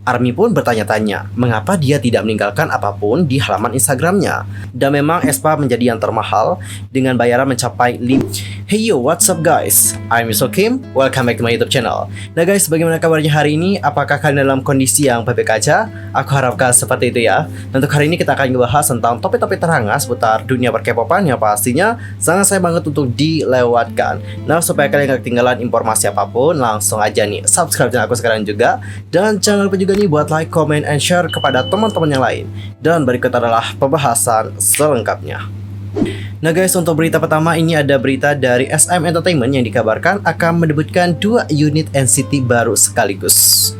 ARMY pun bertanya-tanya mengapa dia tidak meninggalkan apapun di halaman Instagramnya. Dan memang aespa menjadi yang termahal dengan bayaran mencapai Hey yo, what's up guys? I'm Yuso Kim, welcome back to my YouTube channel. Nah guys, bagaimana kabarnya hari ini? Apakah kalian dalam kondisi yang baik-baik aja? Aku harapkan seperti itu ya. Dan untuk hari ini kita akan membahas tentang topik-topik terhangat seputar dunia per-K-popan yang pastinya sangat saya banget untuk dilewatkan. Nah, supaya kalian gak ketinggalan informasi apapun, langsung aja nih subscribe channel aku sekarang juga. Dan jangan lupa juga nih buat like, comment, and share kepada teman-teman yang lain. Dan berikut adalah pembahasan selengkapnya. Nah guys, untuk berita pertama ini ada berita dari SM Entertainment yang dikabarkan akan mendebutkan 2 unit NCT baru sekaligus.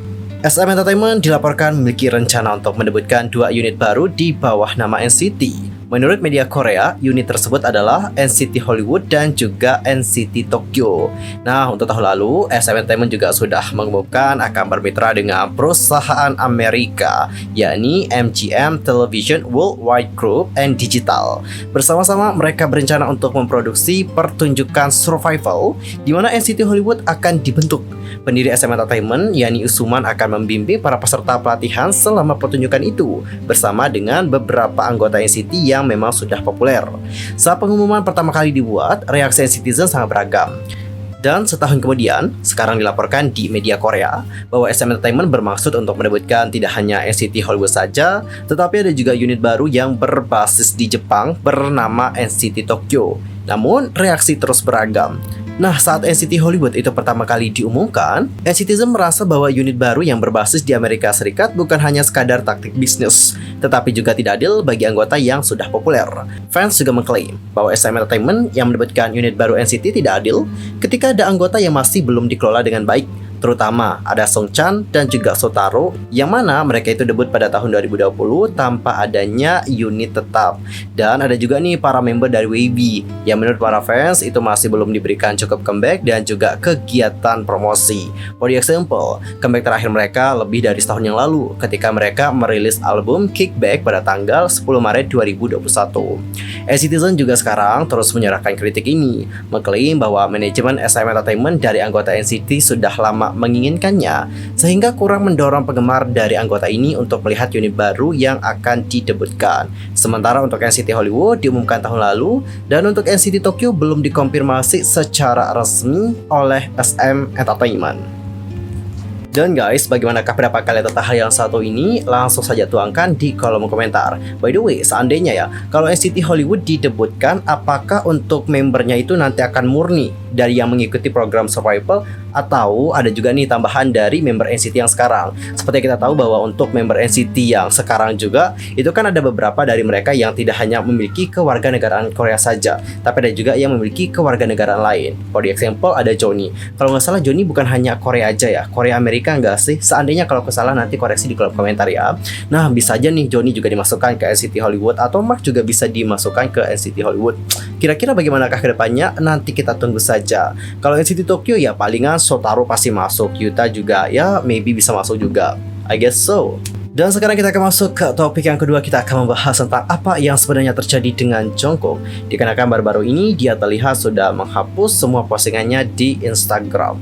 SM Entertainment dilaporkan memiliki rencana untuk mendebutkan 2 unit baru di bawah nama NCT. Menurut media Korea, unit tersebut adalah NCT Hollywood dan juga NCT Tokyo. Nah, untuk tahun lalu, SM Entertainment juga sudah mengumumkan akan bermitra dengan perusahaan Amerika, yakni MGM Television Worldwide Group and Digital. Bersama-sama mereka berencana untuk memproduksi pertunjukan survival di mana NCT Hollywood akan dibentuk. Pendiri SM Entertainment, yakni Usuman, akan membimbing para peserta pelatihan selama pertunjukan itu bersama dengan beberapa anggota NCT yang memang sudah populer. Saat pengumuman pertama kali dibuat, reaksi netizen sangat beragam. Dan setahun kemudian, sekarang dilaporkan di media Korea bahwa SM Entertainment bermaksud untuk mendebutkan tidak hanya NCT Hollywood saja, tetapi ada juga unit baru yang berbasis di Jepang bernama NCT Tokyo. Namun, reaksi terus beragam. Nah, saat NCT Hollywood itu pertama kali diumumkan, netizen merasa bahwa unit baru yang berbasis di Amerika Serikat bukan hanya sekadar taktik bisnis, tetapi juga tidak adil bagi anggota yang sudah populer. Fans juga mengklaim bahwa SM Entertainment yang mendebutkan unit baru NCT tidak adil ketika ada anggota yang masih belum dikelola dengan baik. Terutama ada Song Chan dan juga Sotaro yang mana mereka itu debut pada tahun 2020 tanpa adanya unit tetap. Dan ada juga nih para member dari WayV yang menurut para fans itu masih belum diberikan cukup comeback dan juga kegiatan promosi. For example, comeback terakhir mereka lebih dari setahun yang lalu ketika mereka merilis album Kickback pada tanggal 10 Maret 2021. Netizen juga sekarang terus menyerahkan kritik ini, mengklaim bahwa manajemen SM Entertainment dari anggota NCT sudah lama menginginkannya, sehingga kurang mendorong penggemar dari anggota ini untuk melihat unit baru yang akan didebutkan. Sementara untuk NCT Hollywood diumumkan tahun lalu, dan untuk NCT Tokyo belum dikonfirmasi secara resmi oleh SM Entertainment. Dan guys, bagaimanakah pendapat kalian tentang hal yang satu ini? Langsung saja tuangkan di kolom komentar. By the way, seandainya ya, kalau NCT Hollywood didebutkan, apakah untuk membernya itu nanti akan murni dari yang mengikuti program survival, atau ada juga nih tambahan dari member NCT yang sekarang? Seperti kita tahu bahwa untuk member NCT yang sekarang juga, itu kan ada beberapa dari mereka yang tidak hanya memiliki kewarganegaraan Korea saja, tapi ada juga yang memiliki kewarganegaraan lain. For example, ada Johnny. Kalau nggak salah Johnny bukan hanya Korea aja ya, Korea Amerika nggak sih? Seandainya kalau kesalah nanti koreksi di kolom komentar ya. Nah, bisa aja nih Johnny juga dimasukkan ke NCT Hollywood, atau Mark juga bisa dimasukkan ke NCT Hollywood. Kira-kira bagaimanakah kedepannya? Nanti kita tunggu saja. Kalau NCT Tokyo ya palingan Sotaro pasti masuk, Yuta juga ya maybe bisa masuk juga, I guess so. Dan sekarang kita akan masuk ke topik yang kedua. Kita akan membahas tentang apa yang sebenarnya terjadi dengan Jungkook. Dikarenakan baru-baru ini dia terlihat sudah menghapus semua postingannya di Instagram.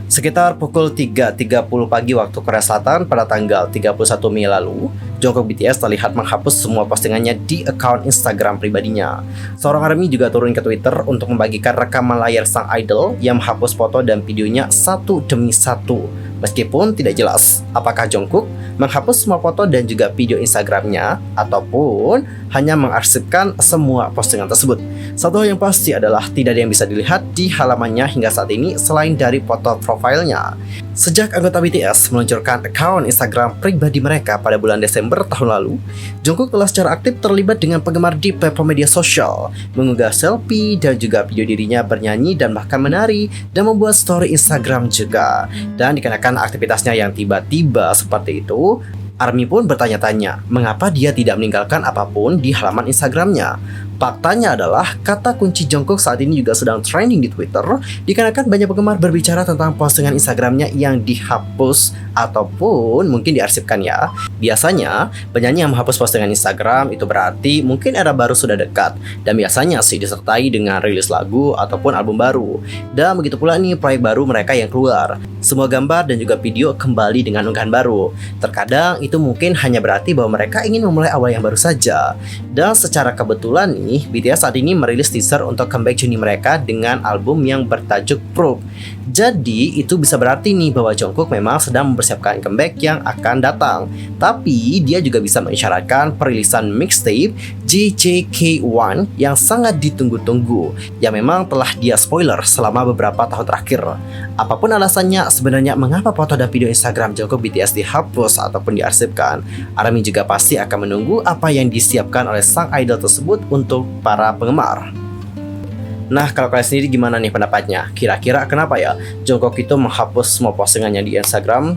Sekitar pukul 3.30 pagi waktu Korea Selatan pada tanggal 31 Mei lalu, Jungkook BTS terlihat menghapus semua postingannya di akun Instagram pribadinya. Seorang ARMY juga turun ke Twitter untuk membagikan rekaman layar sang idol yang menghapus foto dan videonya satu demi satu. Meskipun tidak jelas apakah Jungkook menghapus semua foto dan juga video Instagramnya ataupun hanya mengarsipkan semua postingan tersebut. Satu hal yang pasti adalah tidak ada yang bisa dilihat di halamannya hingga saat ini selain dari foto profilnya. Sejak anggota BTS meluncurkan akun Instagram pribadi mereka pada bulan Desember tahun lalu, Jungkook telah secara aktif terlibat dengan penggemar di platform media sosial, mengunggah selfie dan juga video dirinya bernyanyi dan bahkan menari, dan membuat story Instagram juga. Dan dikarenakan aktivitasnya yang tiba-tiba seperti itu, ARMY pun bertanya-tanya mengapa dia tidak meninggalkan apapun di halaman Instagramnya. Faktanya adalah kata kunci Jungkook saat ini juga sedang trending di Twitter, dikarenakan banyak penggemar berbicara tentang postingan Instagramnya yang dihapus ataupun mungkin diarsipkan ya. Biasanya penyanyi yang menghapus postingan Instagram itu berarti mungkin era baru sudah dekat, dan biasanya sih disertai dengan rilis lagu ataupun album baru. Dan begitu pula nih proyek baru mereka yang keluar. Semua gambar dan juga video kembali dengan unggahan baru. Terkadang itu mungkin hanya berarti bahwa mereka ingin memulai awal yang baru saja. Dan secara kebetulan nih, BTS saat ini merilis teaser untuk comeback Juni mereka dengan album yang bertajuk Proof. Jadi itu bisa berarti nih bahwa Jungkook memang sedang mempersiapkan comeback yang akan datang. Tapi dia juga bisa mengisyaratkan perilisan mixtape JJK1 yang sangat ditunggu-tunggu, yang memang telah dia spoiler selama beberapa tahun terakhir. Apapun alasannya, sebenarnya mengapa foto dan video Instagram Jungkook BTS dihapus ataupun diarsipkan, ARMY juga pasti akan menunggu apa yang disiapkan oleh sang idol tersebut untuk para penggemar. Nah, kalau kalian sendiri gimana nih pendapatnya? Kira-kira kenapa ya Jungkook itu menghapus semua postingannya di Instagram?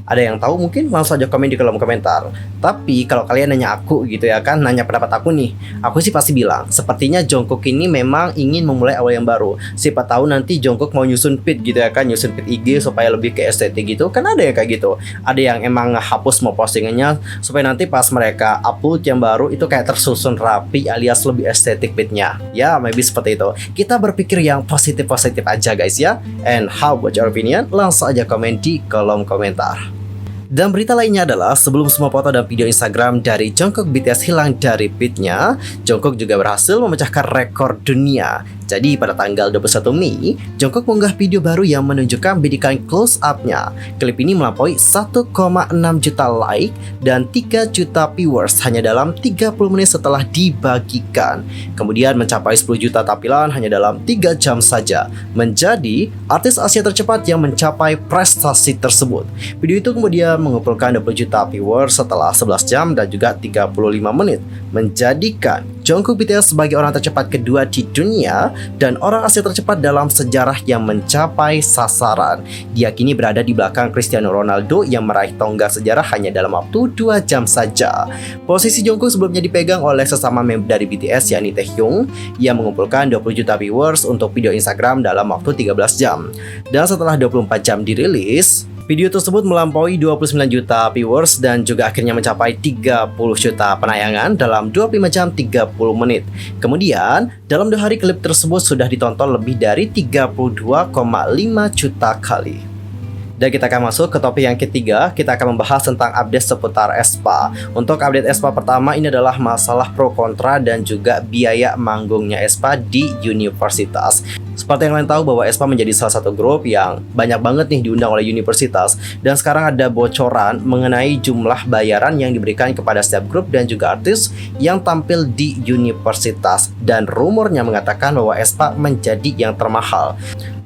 Ada yang tahu mungkin langsung aja komen di kolom komentar. Tapi kalau kalian nanya aku gitu ya kan, nanya pendapat aku nih, aku sih pasti bilang sepertinya Jungkook ini memang ingin memulai awal yang baru. Siapa tahu nanti Jungkook mau nyusun feed gitu ya kan, nyusun feed IG supaya lebih ke estetik gitu. Kan ada yang kayak gitu. Ada yang emang ngehapus semua postingannya supaya nanti pas mereka upload yang baru itu kayak tersusun rapi alias lebih estetik feednya. Ya, maybe seperti itu. Kita berpikir yang positif-positif aja guys ya. And how about your opinion? Langsung aja komen di kolom komentar. Dan berita lainnya adalah sebelum semua foto dan video Instagram dari Jungkook BTS hilang dari feed-nya, Jungkook juga berhasil memecahkan rekor dunia. Jadi pada tanggal 21 Mei, Jungkook mengunggah video baru yang menunjukkan bidikan close-up-nya. Klip ini melampaui 1,6 juta like dan 3 juta viewers hanya dalam 30 menit setelah dibagikan. Kemudian mencapai 10 juta tampilan hanya dalam 3 jam saja. Menjadi artis Asia tercepat yang mencapai prestasi tersebut. Video itu kemudian mengumpulkan 20 juta viewers setelah 11 jam dan juga 35 menit. Menjadikan Jungkook BTS sebagai orang tercepat kedua di dunia dan orang Asia tercepat dalam sejarah yang mencapai sasaran. Dia kini berada di belakang Cristiano Ronaldo yang meraih tonggak sejarah hanya dalam waktu 2 jam saja. Posisi Jungkook sebelumnya dipegang oleh sesama member dari BTS yakni Taehyung yang mengumpulkan 20 juta viewers untuk video Instagram dalam waktu 13 jam. Dan setelah 24 jam dirilis, video tersebut melampaui 29 juta viewers dan juga akhirnya mencapai 30 juta penayangan dalam 25 jam 30 menit. Kemudian, dalam 2 hari klip tersebut sudah ditonton lebih dari 32,5 juta kali. Dan kita akan masuk ke topik yang ketiga, kita akan membahas tentang update seputar aespa. Untuk update aespa pertama ini adalah masalah pro kontra dan juga biaya manggungnya aespa di universitas. Seperti yang kalian tahu bahwa aespa menjadi salah satu grup yang banyak banget nih diundang oleh universitas. Dan sekarang ada bocoran mengenai jumlah bayaran yang diberikan kepada setiap grup dan juga artis yang tampil di universitas. Dan rumornya mengatakan bahwa aespa menjadi yang termahal.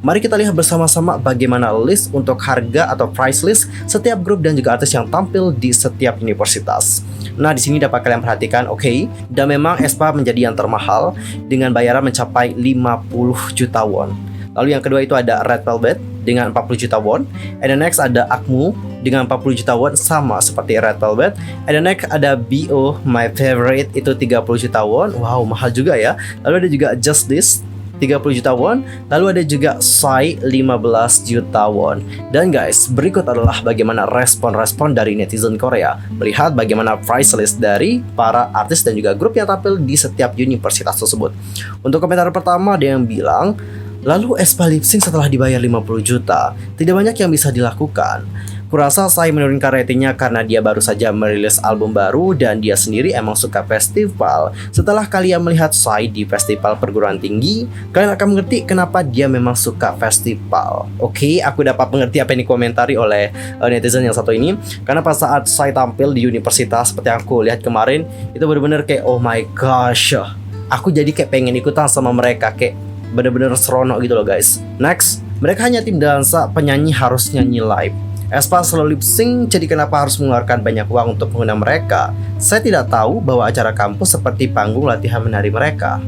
Mari kita lihat bersama-sama bagaimana list untuk harga atau price list setiap grup dan juga artis yang tampil di setiap universitas. Nah, di sini dapat kalian perhatikan, oke, dan memang aespa menjadi yang termahal dengan bayaran mencapai 50 juta won. Lalu yang kedua itu ada Red Velvet dengan 40 juta won. And the next ada Akmu dengan 40 juta won, sama seperti Red Velvet. And the next ada BO My Favorite itu 30 juta won. Wow, mahal juga ya. Lalu ada juga Just This 30 juta won. Lalu ada juga Psy 15 juta won. Dan guys, berikut adalah bagaimana respon-respon dari netizen Korea melihat bagaimana price list dari para artis dan juga grup yang tampil di setiap universitas tersebut. Untuk komentar pertama ada yang bilang, lalu aespa lip sync setelah dibayar 50 juta, tidak banyak yang bisa dilakukan. Kurasa saya menurunkan ratingnya karena dia baru saja merilis album baru dan dia sendiri emang suka festival. Setelah kalian melihat Psy di festival perguruan tinggi, kalian akan mengerti kenapa dia memang suka festival. Oke, aku dapat mengerti apa yang dikomentari oleh netizen yang satu ini. Karena pas saat Psy tampil di universitas seperti yang aku lihat kemarin, itu benar-benar kayak oh my gosh, aku jadi kayak pengen ikutan sama mereka, kayak bener-bener seronok gitu loh guys. Next, mereka hanya tim dansa, penyanyi harus nyanyi live. aespa selalu lip sync, jadi kenapa harus mengeluarkan banyak uang untuk mengundang mereka? Saya tidak tahu bahwa acara kampus seperti panggung latihan menari mereka.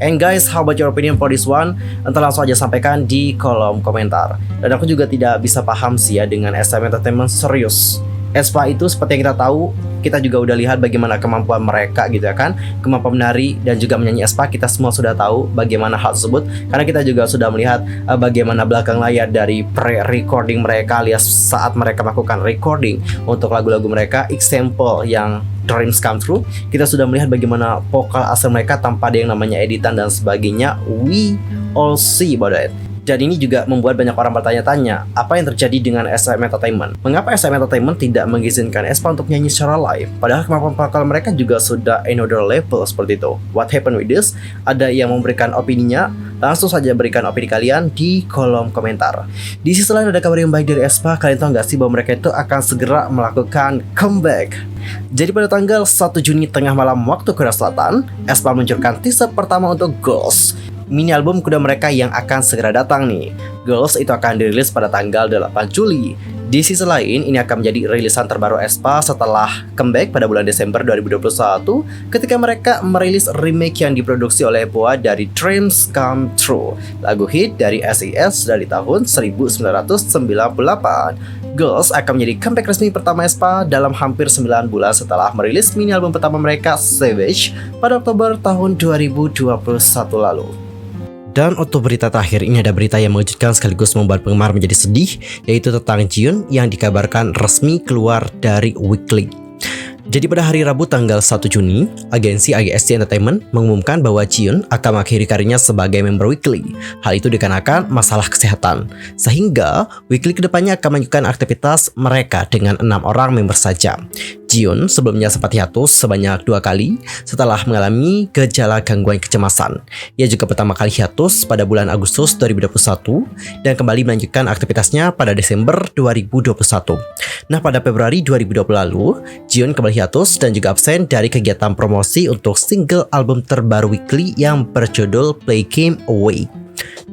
And guys, how about your opinion for this one? Entah, langsung aja sampaikan di kolom komentar. Dan aku juga tidak bisa paham sih ya dengan SM Entertainment serius. aespa itu seperti yang kita tahu, kita juga udah lihat bagaimana kemampuan mereka gitu ya kan, kemampuan menari dan juga menyanyi aespa, kita semua sudah tahu bagaimana hal tersebut karena kita juga sudah melihat bagaimana belakang layar dari pre-recording mereka alias saat mereka melakukan recording untuk lagu-lagu mereka. Example yang Dreams Come True, kita sudah melihat bagaimana vokal asal mereka tanpa ada yang namanya editan dan sebagainya. We all see about it. Dan ini juga membuat banyak orang bertanya-tanya, apa yang terjadi dengan SM Entertainment? Mengapa SM Entertainment tidak mengizinkan aespa untuk nyanyi secara live? Padahal kemampuan vokal mereka juga sudah another level seperti itu. What happened with this? Ada yang memberikan opininya? Langsung saja berikan opini kalian di kolom komentar. Di sisi lain ada kabar yang baik dari aespa. Kalian tahu nggak sih bahwa mereka itu akan segera melakukan comeback? Jadi pada tanggal 1 Juni tengah malam waktu Korea Selatan, aespa meluncurkan teaser pertama untuk Girls, mini album kuda mereka yang akan segera datang nih. Girls itu akan dirilis pada tanggal 8 Juli. Di sisi lain, ini akan menjadi rilisan terbaru aespa setelah comeback pada bulan Desember 2021 ketika mereka merilis remake yang diproduksi oleh BoA dari Dreams Come True, lagu hit dari SES dari tahun 1998. Girls akan menjadi comeback resmi pertama aespa dalam hampir 9 bulan setelah merilis mini album pertama mereka Savage pada Oktober tahun 2021 lalu. Dan untuk berita terakhir, ini ada berita yang mengejutkan sekaligus membuat penggemar menjadi sedih, yaitu tentang Jiun yang dikabarkan resmi keluar dari Weekly. Jadi pada hari Rabu tanggal 1 Juni, agensi IST Entertainment mengumumkan bahwa Jiun akan mengakhiri karirnya sebagai member Weekly. Hal itu dikarenakan masalah kesehatan, sehingga Weekly kedepannya akan melanjutkan aktivitas mereka dengan 6 orang member saja. Jiun sebelumnya sempat hiatus sebanyak 2 kali setelah mengalami gejala gangguan kecemasan. Ia juga pertama kali hiatus pada bulan Agustus 2021 dan kembali melanjutkan aktivitasnya pada Desember 2021. Nah, pada Februari 2020 lalu, Jiun kembali hiatus dan juga absen dari kegiatan promosi untuk single album terbaru Weekly yang berjudul Play Game Away.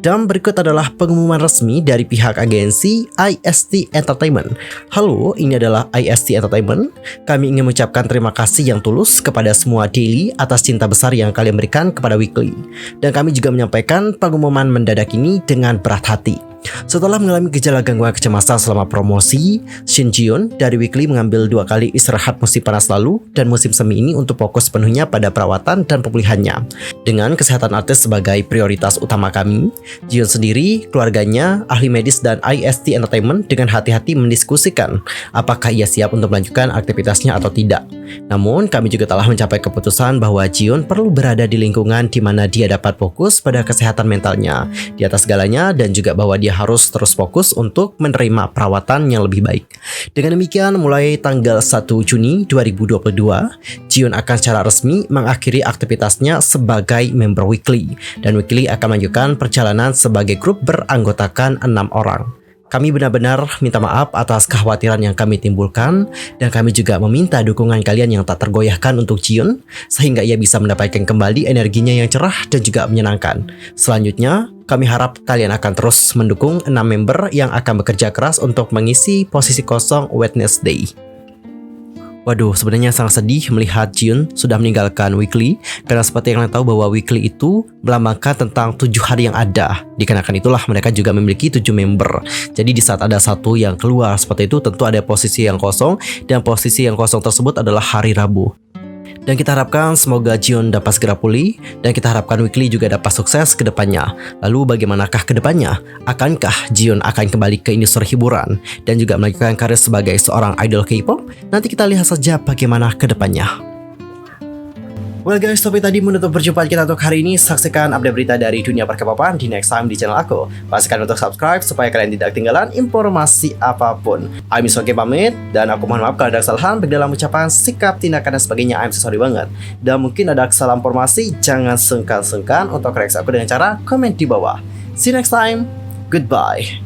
Dan berikut adalah pengumuman resmi dari pihak agensi IST Entertainment. Halo, ini adalah IST Entertainment. Kami ingin mengucapkan terima kasih yang tulus kepada semua daily atas cinta besar yang kalian berikan kepada Weekly. Dan kami juga menyampaikan pengumuman mendadak ini dengan berat hati. Setelah mengalami gejala gangguan kecemasan selama promosi, Shin Jiun dari Weekly mengambil 2 kali istirahat musim panas lalu dan musim semi ini untuk fokus sepenuhnya pada perawatan dan pemulihannya. Dengan kesehatan artis sebagai prioritas utama kami, Jiun sendiri, keluarganya, ahli medis dan IST Entertainment dengan hati-hati mendiskusikan apakah ia siap untuk melanjutkan aktivitasnya atau tidak. Namun, kami juga telah mencapai keputusan bahwa Jiun perlu berada di lingkungan di mana dia dapat fokus pada kesehatan mentalnya di atas segalanya dan juga bahwa dia harus terus fokus untuk menerima perawatan yang lebih baik. Dengan demikian, mulai tanggal 1 Juni 2022, Jiun akan secara resmi mengakhiri aktivitasnya sebagai member Weekly, dan Weekly akan melanjutkan perjalanan sebagai grup beranggotakan 6 orang. Kami benar-benar minta maaf atas kekhawatiran yang kami timbulkan, dan kami juga meminta dukungan kalian yang tak tergoyahkan untuk Jiun, sehingga ia bisa mendapatkan kembali energinya yang cerah dan juga menyenangkan. Selanjutnya, kami harap kalian akan terus mendukung 6 member yang akan bekerja keras untuk mengisi posisi kosong Wednesday. Waduh, sebenarnya sangat sedih melihat Jiun sudah meninggalkan Weekly, karena seperti yang kalian tahu bahwa Weekly itu melambangkan tentang 7 hari yang ada. Dikarenakan itulah mereka juga memiliki 7 member. Jadi di saat ada satu yang keluar seperti itu, tentu ada posisi yang kosong, dan posisi yang kosong tersebut adalah hari Rabu. Dan kita harapkan semoga Jiun dapat segera pulih, dan kita harapkan Weekly juga dapat sukses ke depannya. Lalu bagaimanakah ke depannya? Akankah Jiun akan kembali ke industri hiburan dan juga melanjutkan karir sebagai seorang idol K-pop? Nanti kita lihat saja bagaimana ke depannya. Well guys, topik tadi menutup perjumpaan kita untuk hari ini. Saksikan update berita dari dunia per-K-popan di next time di channel aku. Pastikan untuk subscribe supaya kalian tidak ketinggalan informasi apapun. I'm Soke pamit, dan aku mohon maaf kalau ada kesalahan baik dalam ucapan, sikap, tindakan, dan sebagainya. I'm so sorry banget. Dan mungkin ada kesalahan informasi, jangan sungkan-sungkan untuk koreksi aku dengan cara komen di bawah. See you next time. Goodbye.